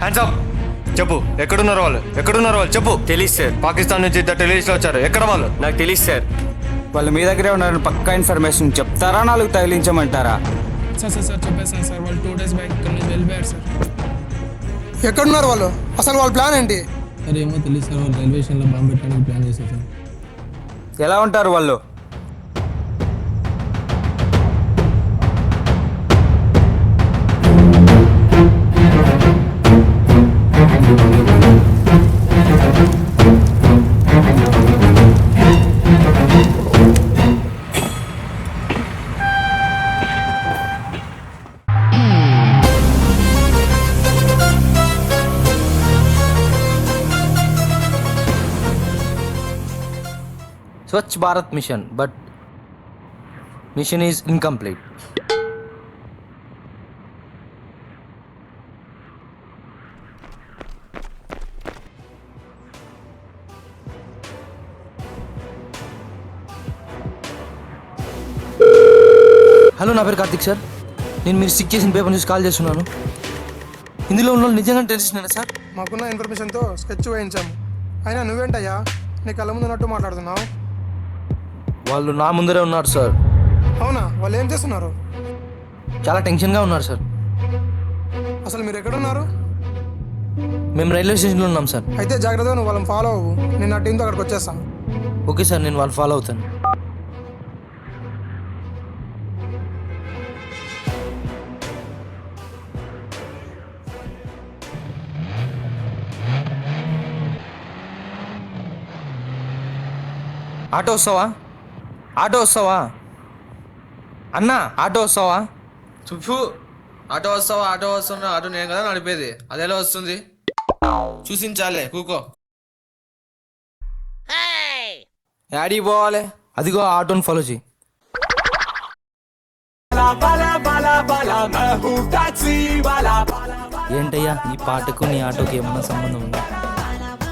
Hands up. చెప్పు, ఎక్కడున్నారు వాళ్ళు? చెప్పు. తెలీదు సార్. పాకిస్తాన్ నుంచి ఇద్దరు టెలిస్ట్లో వచ్చారు. ఎక్కడ వాళ్ళు? నాకు తెలీదు సార్. వాళ్ళు మీ దగ్గరే ఉన్నారని పక్కా ఇన్ఫర్మేషన్ చెప్తారా, నాలుగు తగిలించమంటారా? సార్ చెప్పేసాను సార్. వాళ్ళు 2 days బ్యాక్ ఇక్కడ నుంచి వెళ్ళిపోయారు సార్. ఎక్కడున్నారు వాళ్ళు? అసలు వాళ్ళ ప్లాన్ ఏంటి? సార్ ఏమో తెలియదు సార్. వాళ్ళు రైల్వే స్టేషన్లో బాంబు పెట్టడానికి ప్లాన్ చేశారు సార్. ఎలా ఉంటారు వాళ్ళు? Swachh Bharat mission, but mission is incomplete. Hello, నా పేరు కార్తిక్ సార్. నేను మీరు సిక్ చేసిన పేపర్ నుంచి కాల్ చేస్తున్నాను. ఇందులో ఉన్న వాళ్ళు నిజంగా టెన్షన్ సార్. మాకున్న ఇన్ఫర్మేషన్తో స్కెచ్ వేయించాము. అయినా నువ్వేంటయ్యా నీ కళ్ళ ముందు ఉన్నట్టు మాట్లాడుతున్నావు? వాళ్ళు నా ముందరే ఉన్నారు సార్. అవునా? వాళ్ళు ఏం చేస్తున్నారు? చాలా టెన్షన్గా ఉన్నారు సార్. అసలు మీరు ఎక్కడున్నారు? మేము రైల్వే స్టేషన్లో ఉన్నాం సార్. అయితే జాగ్రత్తగా నువ్వు వాళ్ళని ఫాలో అవ్వు. నేను నా టీంతో అక్కడికి వచ్చేస్తాను. ఓకే సార్, నేను వాళ్ళు ఫాలో అవుతాను. ఆటో వస్తావా అన్నా? ఆటో వస్తావా? చుఫు, ఆటో వస్తున్నా. ఆటో నేను కదా నడిపేది, అదెలా వస్తుంది? చూసించాలే, కూకో. యాడికి పోవాలి? అదిగో ఆటోని ఫాలో చేయి. ఏంటయ్యా, ఈ పాటకు నీ ఆటోకి ఏమన్నా సంబంధం ఉందా?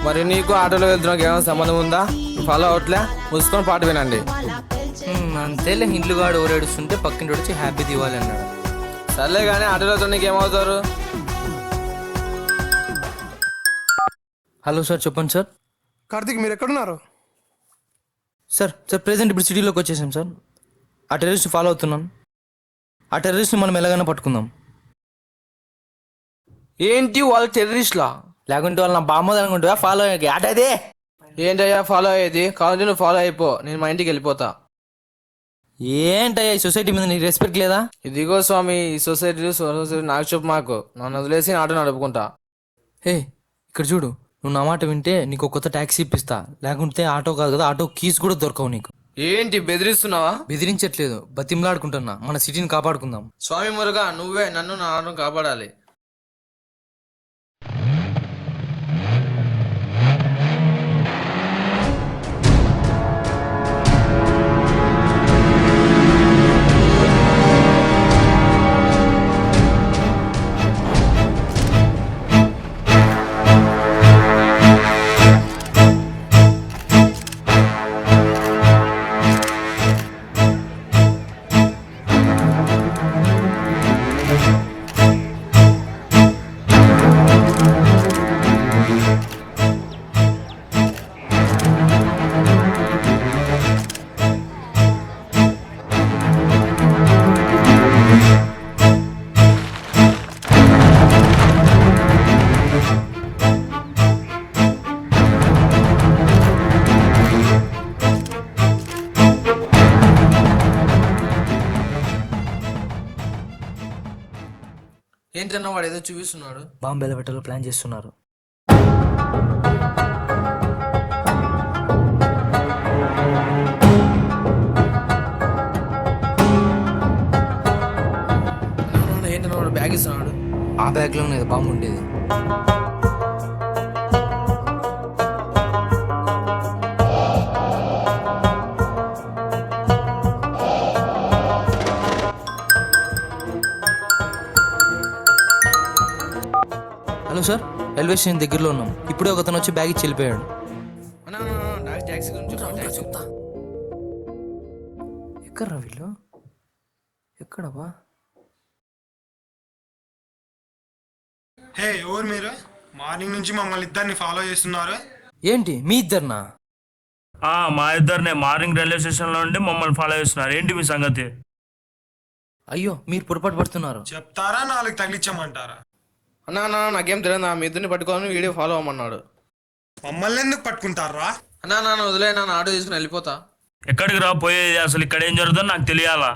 మరి నీకు ఆటోలో వెళ్తున్నాకు ఏమైనా సంబంధం ఉందా? ఫాలో అవట్లే, మూసుకొని పాట వినండి. అంతేలే, ఇంట్లుగాడు ఓరేడుస్తుంటే పక్కింటి వచ్చి హ్యాపీ దివాలి అన్నాడు. సర్లే కానీ ఆటోలో నీకు ఏమవుతారు? హలో సార్, చెప్పండి సార్. కార్తీక్, మీరు ఎక్కడున్నారు? సార్ ప్రెజెంట్ ఇప్పుడు సిటీలోకి వచ్చేసాం సార్. ఆ టెర్రరిస్ట్ ఫాలో అవుతున్నాను. ఆ టెర్రరిస్ట్ని మనం ఎలాగైనా పట్టుకుందాం. ఏంటి వాళ్ళు టెర్రరిస్ట్లా? లేకుంటే వాళ్ళు నా బామ్మది అనుకుంటా ఫాలో అయ్యాక ఆటదే. ఏంటయ్యా ఫాలో అయ్యేది? కావాలంటే నువ్వు ఫాలో అయిపో, నేను మా ఇంటికి వెళ్ళిపోతా. ఏంటయ్యా, ఈ సొసైటీ మీద నీకు రెస్పెక్ట్ లేదా? ఇదిగో స్వామి, ఈ సొసైటీ నాకు చెప్పు, మాకు నన్ను వదిలేసి ఆటో నడుపుకుంటా. హే, ఇక్కడ చూడు, నువ్వు నా మాట వింటే నీకు కొత్త ట్యాక్సీ ఇప్పిస్తా. లేకుంటే ఆటో కాదు కదా, ఆటో కీస్ కూడా దొరకవు నీకు. ఏంటి బెదిరిస్తున్నావా? బెదిరించట్లేదు, బతిమలాడుకుంటున్నా. మన సిటీని కాపాడుకుందాం. స్వామి మురుగా, నువ్వే నన్ను నా ఆటోను కాపాడాలి. ఏంటన్నా వాడు ఏదో చూపిస్తున్నాడు? బాంబు ఎలా పెట్టాలో ప్లాన్ చేస్తున్నారు. ఏంటన్నా వాడు బ్యాగ్ ఇస్తున్నాడు? ఆ బ్యాగ్లోనే బాంబు ఉండేది. హలో సార్, రైల్వే స్టేషన్ దగ్గరలో ఉన్నాం. ఇప్పుడే ఒకతను వచ్చి బ్యాగ్ ఇచ్చి వెళ్ళిపోయాడు. ఎక్కడ్రా వీళ్ళు? ఎక్కడవా? హే ఎవరు మీరు? మార్నింగ్ నుంచి మమ్మల్ని ఇద్దరిని ఫాలో చేస్తున్నారు. ఏంటి మీ ఇద్దరినా? మా ఇద్దరినే మార్నింగ్ రైల్వే స్టేషన్లో ఉండి మమ్మల్ని ఫాలో చేస్తున్నారు. ఏంటి మీ సంగతి? అయ్యో మీరు పొరపాటు పడుతున్నారు. చెప్తారా నాలుగు తగిలించమంటారా? అన్నా నాకేం తెలియదు, మీ ఇద్దరిని పట్టుకోవాలని వీడియో ఫాలో అవ్వమన్నాడు. మమ్మల్ని ఎందుకు పట్టుకుంటారా? అన్నా వదిలేనా, ఆటో తీసుకుని వెళ్ళిపోతా. ఎక్కడికి రా పోయేది? అసలు ఇక్కడ ఏం జరుగుతుందో నాకు తెలియాలా?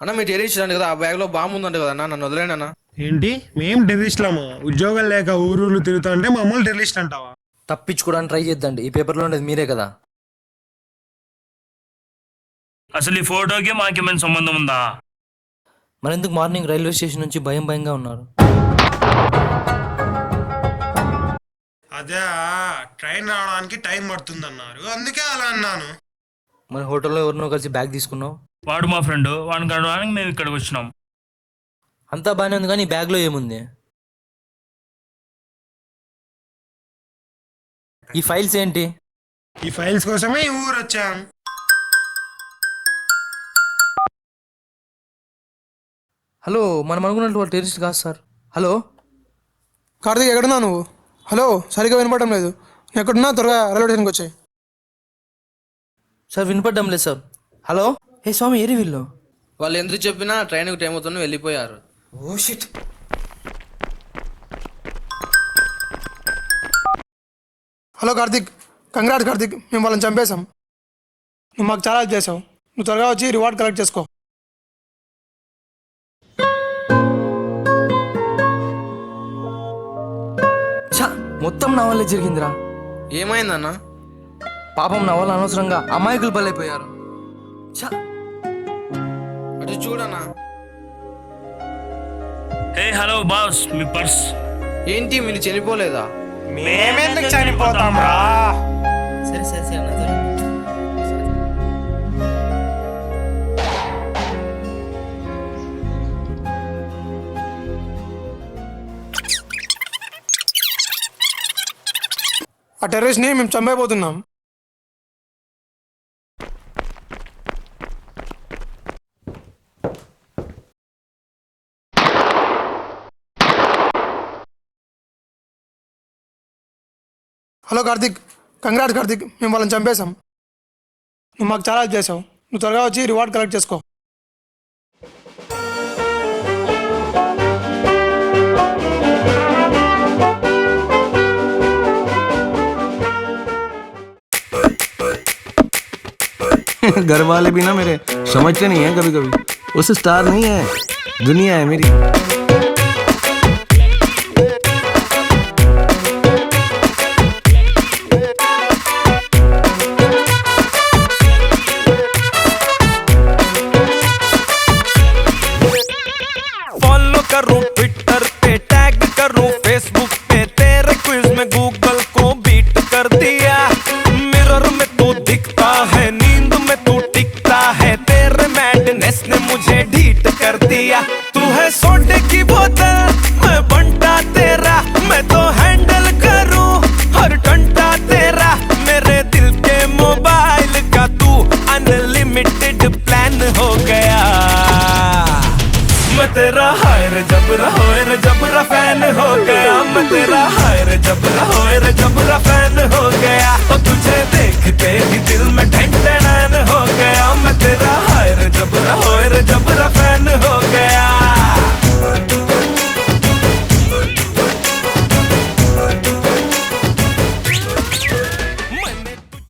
అన్న మీరు టెర్రరిస్ట్ కదా, ఆ బ్యాగ్లో బాంబు ఉందంట కదా అన్న, నన్ను వదిలేనా? ఏంటి మేము టెర్రరిస్ట్లమా? ఉద్యోగాలు లేక ఊరూరు తిరుగుతా అంటే మమ్మల్ని టెర్రరిస్ట్ అంటావా? తప్పించుకోవడానికి ట్రై చేద్దండి, ఈ పేపర్లో ఉండేది మీరే కదా. అసలు ఈ ఫోటోకి మాకేమైనా సంబంధం ఉందా? మరెందుకు మార్నింగ్ రైల్వే స్టేషన్ నుంచి భయంగా ఉన్నారు? అదే ట్రైన్ రావడానికి టైం పడుతుందన్నారు, అందుకే అలా అన్నాను. మన హోటల్లో ఎవరినో కలిసి బ్యాగ్ తీసుకున్నావు. వాడు మా ఫ్రెండ్, వాడిని కడవడానికి మేము ఇక్కడికి వచ్చినాం. అంతా బాగానే ఉంది కానీ ఈ బ్యాగ్లో ఏముంది? ఈ ఫైల్స్ ఏంటి? ఈ ఫైల్స్ కోసమే ఈ ఊరు వచ్చాం. హలో, మనం అనుకున్నట్టు వాళ్ళు టెర్రరిస్ట్ కాదు సార్. హలో కార్తీక్ ఎక్కడున్నా నువ్వు? హలో, సరిగ్గా వినపడడం లేదు. నేను ఎక్కడున్నా త్వరగా రైల్వే స్టేషన్కి వచ్చాయి. సార్ వినపడ్డం లేదు సార్. హలో, హే స్వామి ఏరి వీళ్ళు? వాళ్ళు ఎందుకు చెప్పినా ట్రైన్కి టైం అవుతుంది వెళ్ళిపోయారు. Oh shit. Hello Karthik, congrats Karthik, మేము వాళ్ళని చంపేశాం. నువ్వు మాకు చాలా హెల్ప్ చేసావు. నువ్వు త్వరగా వచ్చి రివార్డ్ కలెక్ట్ చేసుకో. మొత్తం నా వల్లే జరిగిందిరా. ఏమైందన్నా? పాపం నా వల్ల అనవసరంగా అమాయకులు బలైపోయారు. అటు చూడన్నా. హలో బాస్, మీ పర్స్. ఏంటి మీరు చనిపోలేదా? మేమెందుకు చనిపోతాం రా? సరే సరే సరే అన్న. ఆ టెర్రరిస్ట్ని మేము చంపైపోతున్నాం. హలో కార్తీక్, కంగ్రాట్స్ కార్తీక్, మేము వాళ్ళని చంపేశాం. నువ్వు మాకు చాలా హెల్ప్ చేసావు. నువ్వు త్వరగా వచ్చి రివార్డ్ కలెక్ట్ చేసుకో. घर वाले भी ना मेरे समझते नहीं है कभी कभी. उस स्टार नहीं है, दुनिया है मेरी. फॉलो करूं ट्विटर पे, टैग करूं फेसबुक पे, तेरे क्विज में गूगल को बीट कर दिया. मिरर में तू दिखता है, नींद में तू टिकता है, तेरे मैडनेस ने मुझे ढीठ कर दिया. तू है सोडे की बोतल, मैं बंटा तेरा, मैं तो हैंडल करूं हर घंटा तेरा. मेरे दिल के मोबाइल का तू अनलिमिटेड प्लान हो गया. मैं तेरा हाय रे जबरा फैन हो